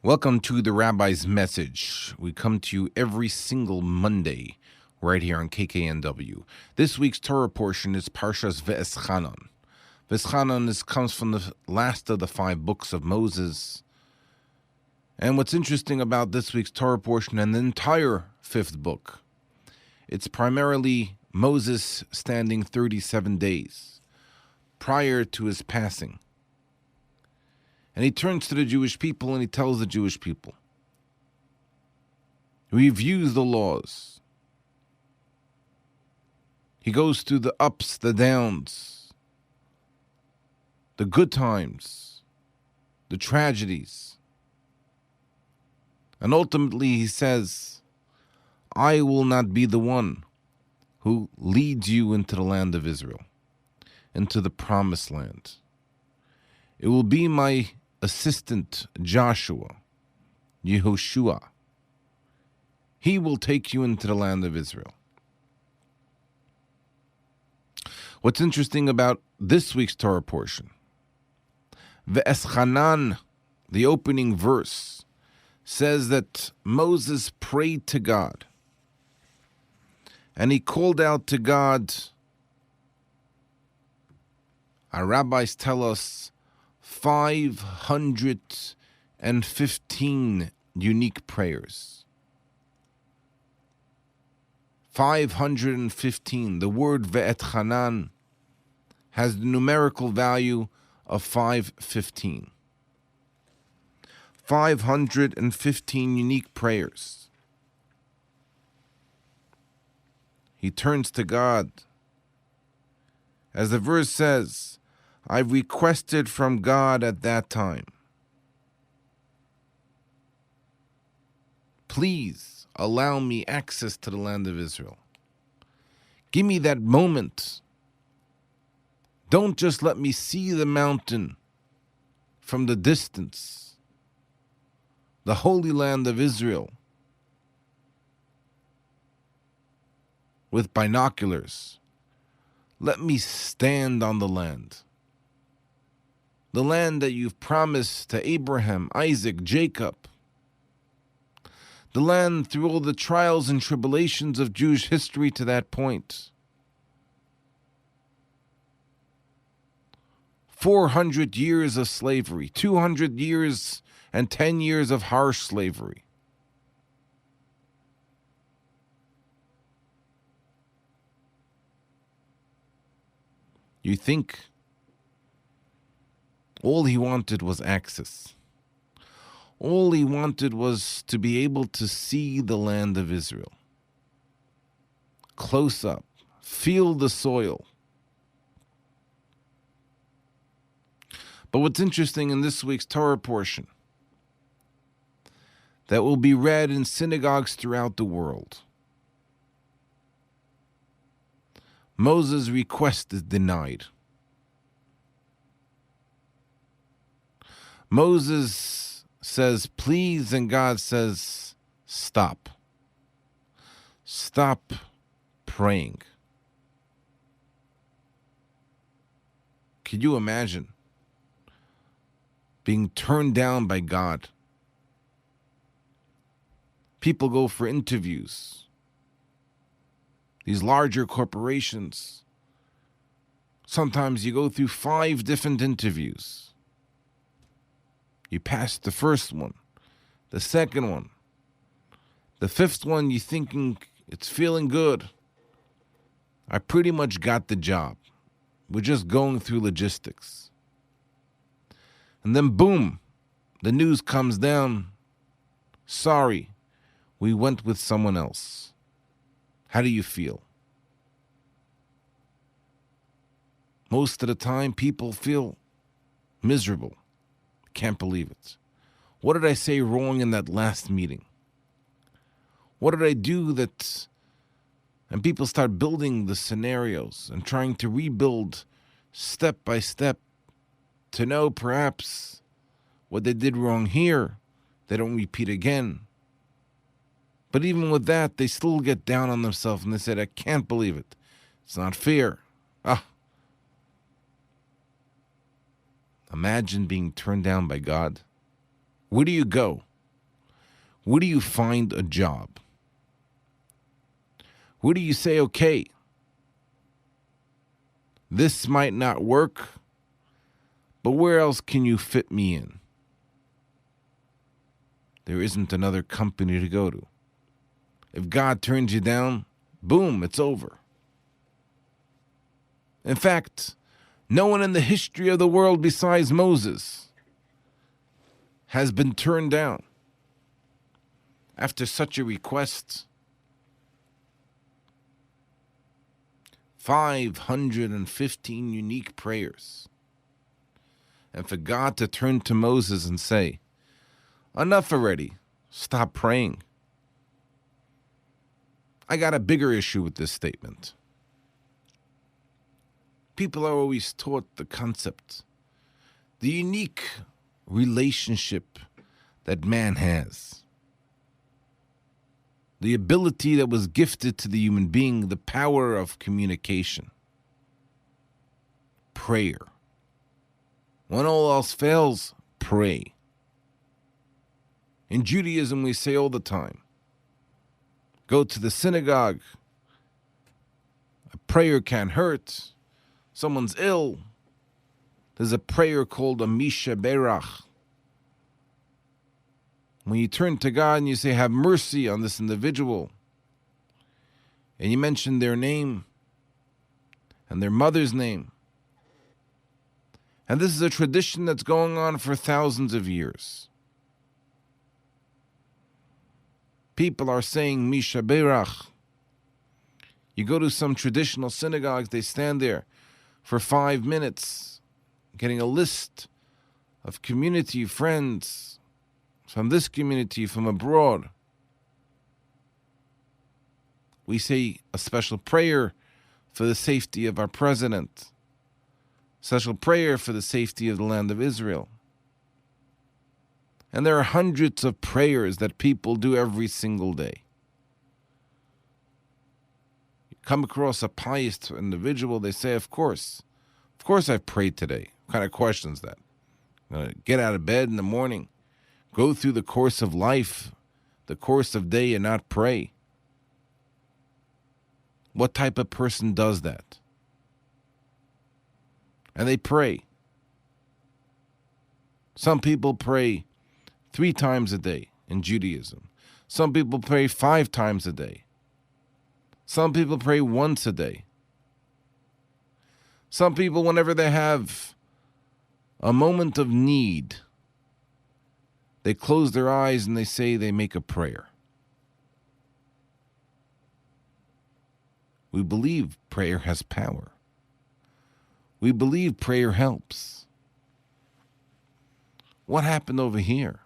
Welcome to the Rabbi's Message. We come to you every single Monday right here on KKNW. This week's Torah portion is Parshat Va'etchanan. Va'etchanan comes from the last of the 5 books of Moses. And what's interesting about this week's Torah portion and the entire 5th book, it's primarily Moses standing 37 days prior to his passing. And he turns to the Jewish people and he tells the Jewish people, he reviews the laws. He goes through the ups, the downs, the good times, the tragedies. And ultimately he says, I will not be the one who leads you into the land of Israel, into the promised land. It will be my assistant Joshua, Yehoshua. He will take you into the land of Israel. What's interesting about this week's Torah portion, Va'etchanan, the opening verse, says that Moses prayed to God, and he called out to God. Our rabbis tell us 515 unique prayers. 515. The word Va'etchanan has the numerical value of 515. 515 unique prayers. He turns to God. As the verse says, I requested from God at that time, please allow me access to the land of Israel. Give me that moment. Don't just let me see the mountain from the distance, the Holy Land of Israel, with binoculars. Let me stand on the land. The land that you've promised to Abraham, Isaac, Jacob. The land through all the trials and tribulations of Jewish history to that point. 400 years of slavery, 200 years and 10 years of harsh slavery. You think all he wanted was access. All he wanted was to be able to see the land of Israel. Close up. Feel the soil. But what's interesting in this week's Torah portion, that will be read in synagogues throughout the world, Moses' request is denied. Moses says, please, and God says, stop. Stop praying. Could you imagine being turned down by God? People go for interviews. These larger corporations, sometimes you go through 5 different interviews. You pass the first one, the second one, the 5th one, you're thinking it's feeling good. I pretty much got the job. We're just going through logistics. And then boom, the news comes down. Sorry, we went with someone else. How do you feel? Most of the time, people feel miserable. Can't believe it. What did I say wrong in that last meeting? What did I do that... And people start building the scenarios and trying to rebuild step by step to know perhaps what they did wrong here, they don't repeat again. But even with that, they still get down on themselves and they said, I can't believe it. It's not fair. Imagine being turned down by God. Where do you go Where do you find a job? Where do you say, okay, this might not work, but where else can you fit me in? There isn't another company to go to. If God turns you down, boom, it's over. In fact, no one in the history of the world besides Moses has been turned down after such a request. 515 unique prayers. And for God to turn to Moses and say, enough already, stop praying. I got a bigger issue with this statement. People are always taught the concept, the unique relationship that man has, the ability that was gifted to the human being, the power of communication, prayer. When all else fails, pray. In Judaism, we say all the time, go to the synagogue. A prayer can't hurt. Someone's ill. There's a prayer called a Misha Berach. When you turn to God and you say, have mercy on this individual, and you mention their name and their mother's name. And this is a tradition that's going on for thousands of years. People are saying Misha Berach. You go to some traditional synagogues, they stand there for 5 minutes, getting a list of community friends from this community, from abroad. We say a special prayer for the safety of our president, special prayer for the safety of the land of Israel. And there are hundreds of prayers that people do every single day. You come across a pious individual, they say, of course I've prayed today. What kind of question is that? Get out of bed in the morning, go through the course of life, the course of day, and not pray. What type of person does that? And they pray. Some people pray 3 times a day in Judaism. Some people pray 5 times a day. Some people pray once a day. Some people, whenever they have a moment of need, they close their eyes and they say they make a prayer. We believe prayer has power. We believe prayer helps. What happened over here?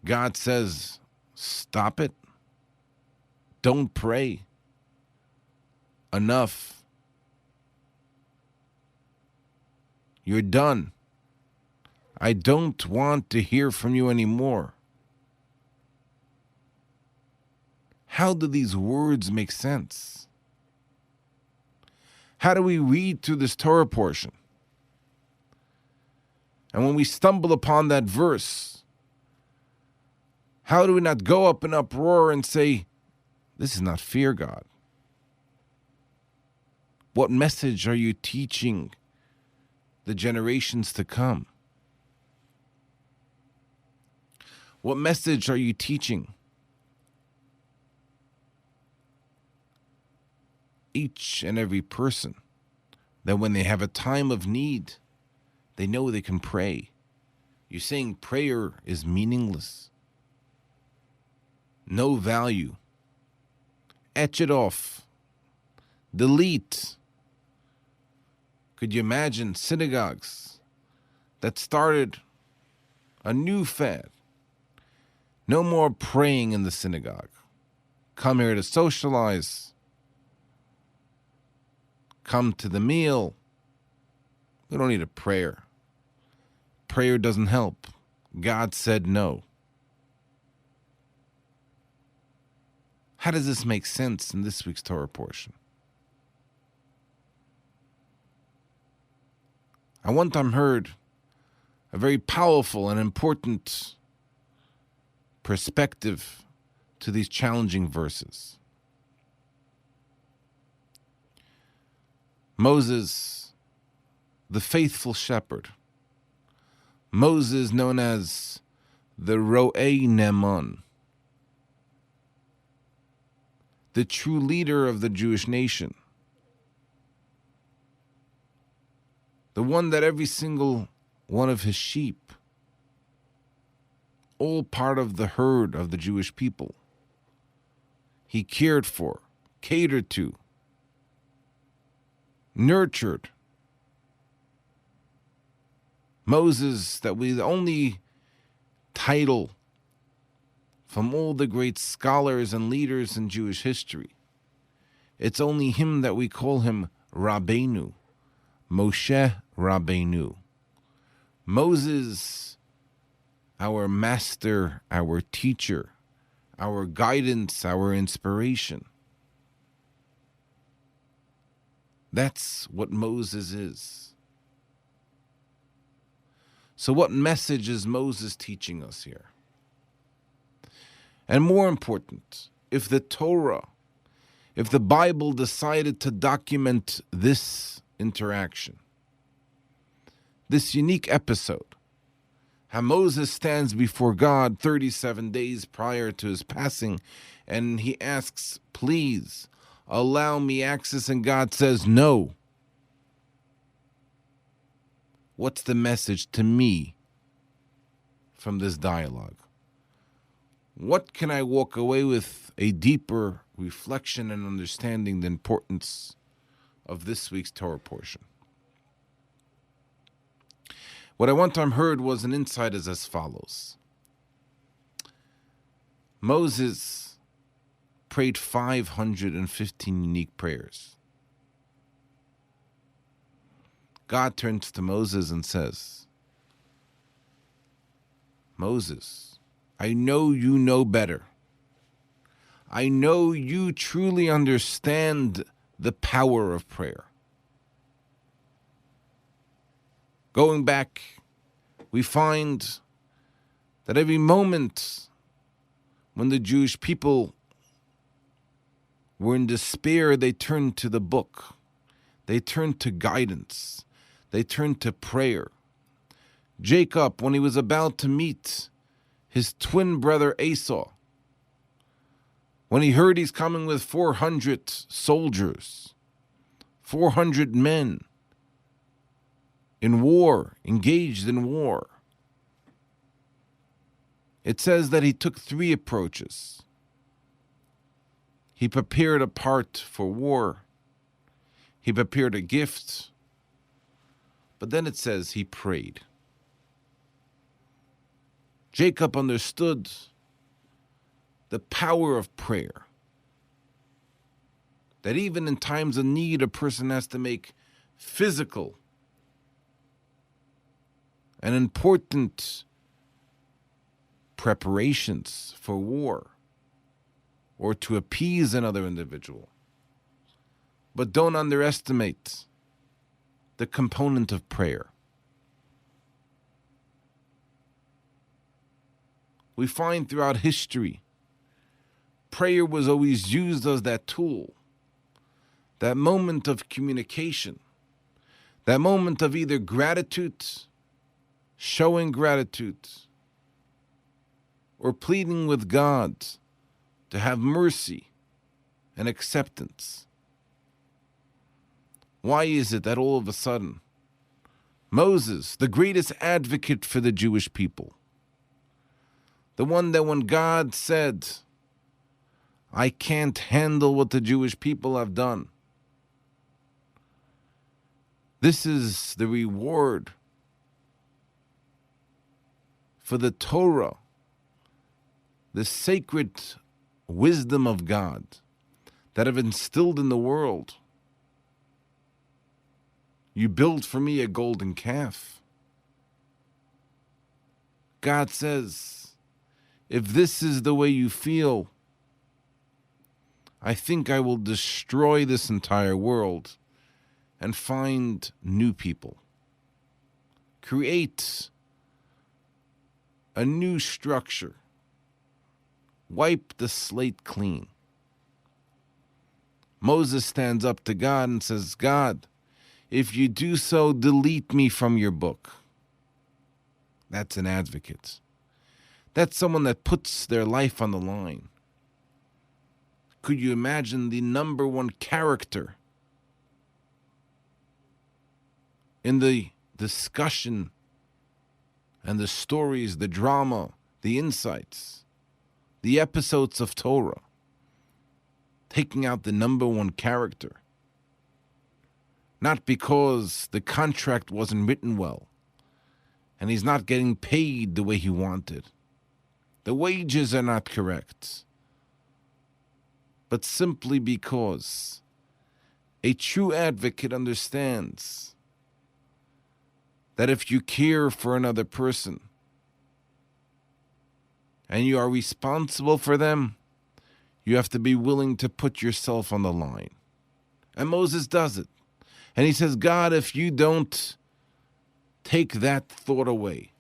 God says, stop it. Don't pray. Enough. You're done. I don't want to hear from you anymore. How do these words make sense? How do we read through this Torah portion? And when we stumble upon that verse, how do we not go up in uproar and say, this is not fear, God? What message are you teaching the generations to come? What message are you teaching each and every person that when they have a time of need, they know they can pray? You're saying prayer is meaningless, no value. Etch it off. Delete. Could you imagine synagogues that started a new fad? No more praying in the synagogue. Come here to socialize. Come to the meal. We don't need a prayer. Prayer doesn't help. God said no. How does this make sense in this week's Torah portion? I one time heard a very powerful and important perspective to these challenging verses. Moses, the faithful shepherd. Moses, known as the Ro'ei Ne'eman, the true leader of the Jewish nation. The one that every single one of his sheep, all part of the herd of the Jewish people, he cared for, catered to, nurtured. Moses, that we the only title from all the great scholars and leaders in Jewish history. It's only him that we call him Rabbeinu, Moshe Rabbeinu. Moses, our master, our teacher, our guidance, our inspiration. That's what Moses is. So what message is Moses teaching us here? And more important, if the Torah, if the Bible decided to document this interaction, this unique episode, how Moses stands before God 37 days prior to his passing, and he asks, please, allow me access, and God says, no. What's the message to me from this dialogue? What can I walk away with a deeper reflection and understanding the importance of this week's Torah portion? What I one time heard was an insight is as follows. Moses prayed 515 unique prayers. God turns to Moses and says, Moses, I know you know better. I know you truly understand the power of prayer. Going back, we find that every moment when the Jewish people were in despair, they turned to the book. They turned to guidance. They turned to prayer. Jacob, when he was about to meet his twin brother Esau, when he heard he's coming with 400 soldiers, 400 men in war, engaged in war, it says that he took 3 approaches. He prepared a part for war. He prepared a gift. But then it says he prayed. Jacob understood the power of prayer. That even in times of need, a person has to make physical and important preparations for war or to appease another individual. But don't underestimate the component of prayer. We find throughout history, prayer was always used as that tool, that moment of communication, that moment of either gratitude, showing gratitude, or pleading with God to have mercy and acceptance. Why is it that all of a sudden, Moses, the greatest advocate for the Jewish people, the one that when God said, I can't handle what the Jewish people have done, this is the reward for the Torah, the sacred wisdom of God that have instilled in the world. You build for me a golden calf. God says, if this is the way you feel, I think I will destroy this entire world and find new people. Create a new structure Wipe the slate clean. Moses stands up to God and says, God, if you do so, delete me from your book. That's an advocate. That's someone that puts their life on the line. Could you imagine the number one character in the discussion and the stories, the drama, the insights, the episodes of Torah, taking out the number one character? Not because the contract wasn't written well and he's not getting paid the way he wanted. The wages are not correct. But simply because a true advocate understands that if you care for another person and you are responsible for them, you have to be willing to put yourself on the line. And Moses does it. And he says, God, if you don't take that thought away,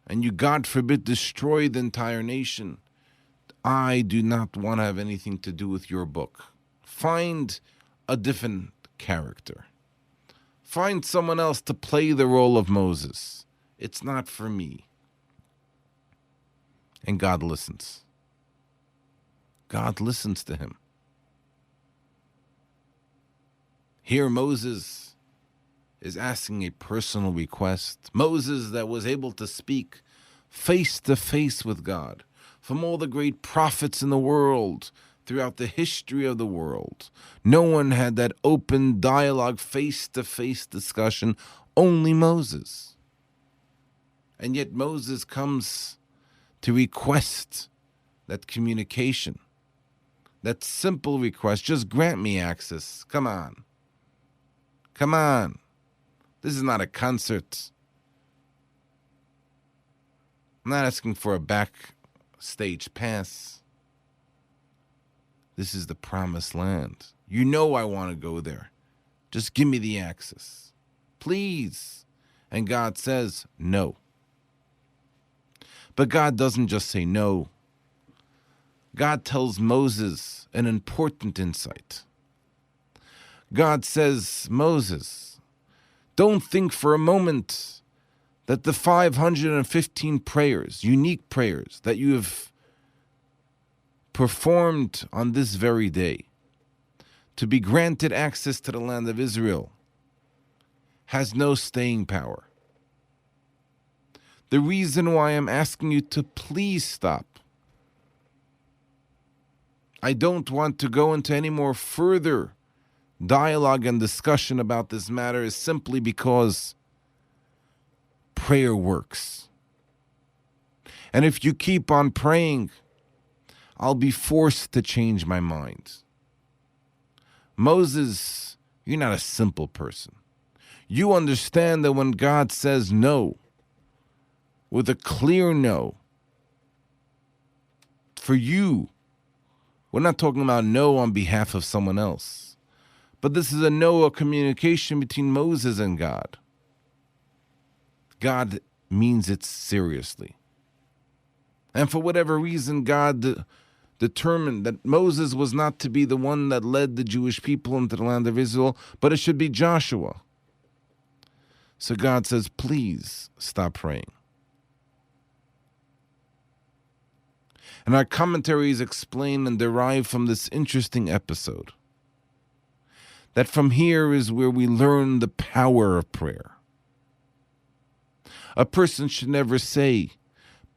and you, God forbid, destroy the entire nation, I do not want to have anything to do with your book. Find a different character. Find someone else to play the role of Moses. It's not for me. And God listens. God listens to him. Here Moses is asking a personal request. Moses that was able to speak face to face with God. From all the great prophets in the world, throughout the history of the world, no one had that open dialogue, face-to-face discussion, only Moses. And yet Moses comes to request that communication, that simple request, just grant me access. Come on. Come on. This is not a concert. I'm not asking for a backstage pass. This is the promised land. You know I want to go there. Just give me the access. Please. And God says no. But God doesn't just say no. God tells Moses an important insight. God says, Moses, don't think for a moment that the 515 prayers, unique prayers that you have performed on this very day to be granted access to the land of Israel has no staying power. The reason why I'm asking you to please stop, I don't want to go into any more further dialogue and discussion about this matter, is simply because prayer works. And if you keep on praying, I'll be forced to change my mind. Moses, you're not a simple person. You understand that when God says no, with a clear no, for you, we're not talking about no on behalf of someone else. But this is a no, a communication between Moses and God. God means it seriously. And for whatever reason, God determined that Moses was not to be the one that led the Jewish people into the land of Israel, but it should be Joshua. So God says, please stop praying. And our commentaries explain and derive from this interesting episode that from here is where we learn the power of prayer. A person should never say,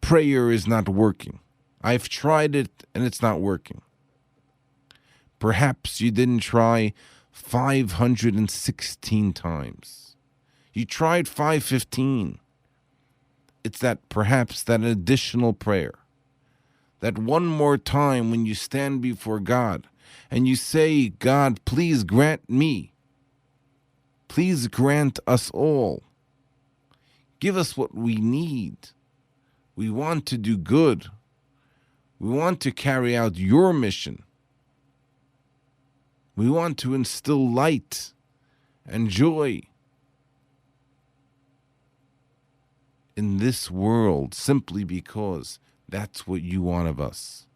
prayer is not working. I've tried it and it's not working. Perhaps you didn't try 516 times. You tried 515. It's that perhaps that additional prayer. That one more time when you stand before God and you say, God, please grant me. Please grant us all. Give us what we need. We want to do good. We want to carry out your mission. We want to instill light and joy in this world simply because That's what you want of us.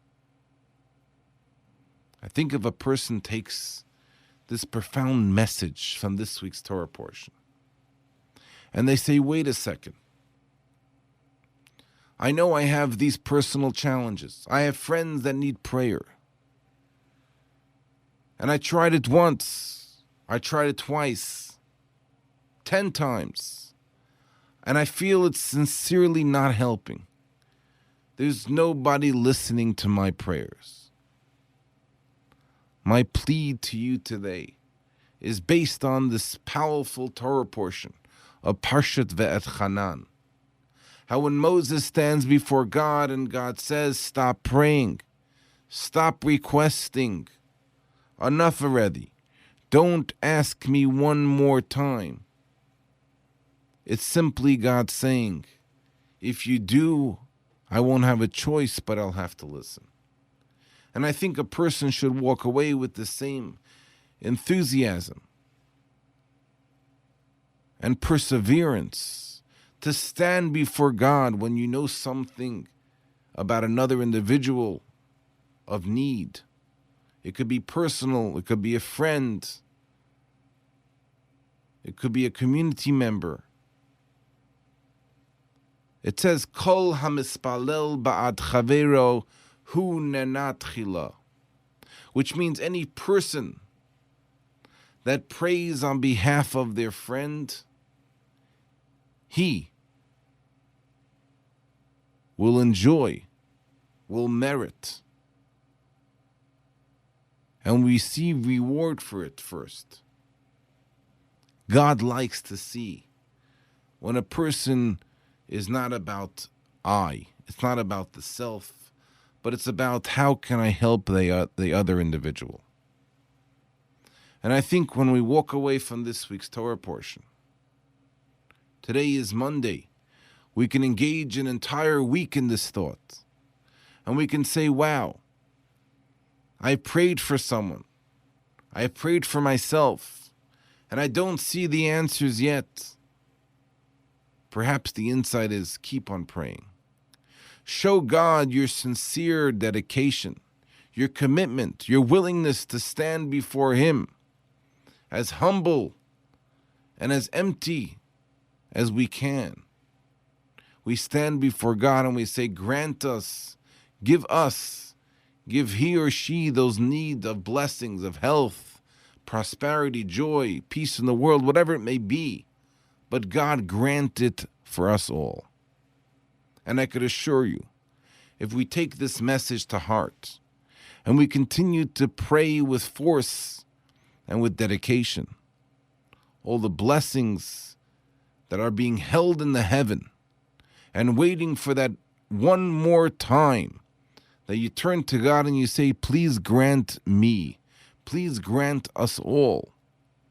I think if a person takes this profound message from this week's Torah portion, and they say, wait a second, I know I have these personal challenges. I have friends that need prayer. And I tried it once. I tried it twice. 10 times. And I feel it's sincerely not helping. There's nobody listening to my prayers. My plea to you today is based on this powerful Torah portion of Parshat Va'etchanan. How when Moses stands before God and God says, stop praying, stop requesting, enough already, don't ask me one more time. It's simply God saying, if you do, I won't have a choice, but I'll have to listen. And I think a person should walk away with the same enthusiasm and perseverance to stand before God when you know something about another individual of need. It could be personal, it could be a friend, it could be a community member. It says, Kol hamispalel ba'ad chavero hu nenat chila, which means any person that prays on behalf of their friend, he will enjoy, will merit, and receive reward for it first. God likes to see when a person is not about I, it's not about the self, but it's about how can I help the other individual. And I think when we walk away from this week's Torah portion, today is Monday, we can engage an entire week in this thought. And we can say, wow, I prayed for someone. I prayed for myself. And I don't see the answers yet. Perhaps the insight is keep on praying. Show God your sincere dedication, your commitment, your willingness to stand before Him as humble and as empty as we can. We stand before God and we say, grant us, give he or she those needs of blessings, of health, prosperity, joy, peace in the world, whatever it may be. But God grant it for us all. And I could assure you, if we take this message to heart and we continue to pray with force and with dedication, all the blessings that are being held in the heaven and waiting for that one more time that you turn to God and you say, please grant me, please grant us all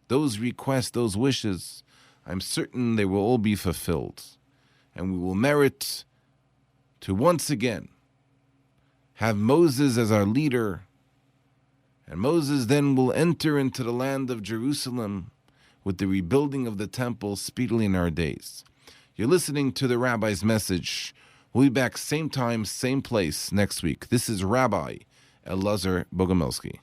those requests, those wishes, I'm certain they will all be fulfilled. And we will merit to once again have Moses as our leader. And Moses then will enter into the land of Jerusalem with the rebuilding of the temple speedily in our days. You're listening to the Rabbi's message. We'll be back same time, same place next week. This is Rabbi Elazar Bogomilsky.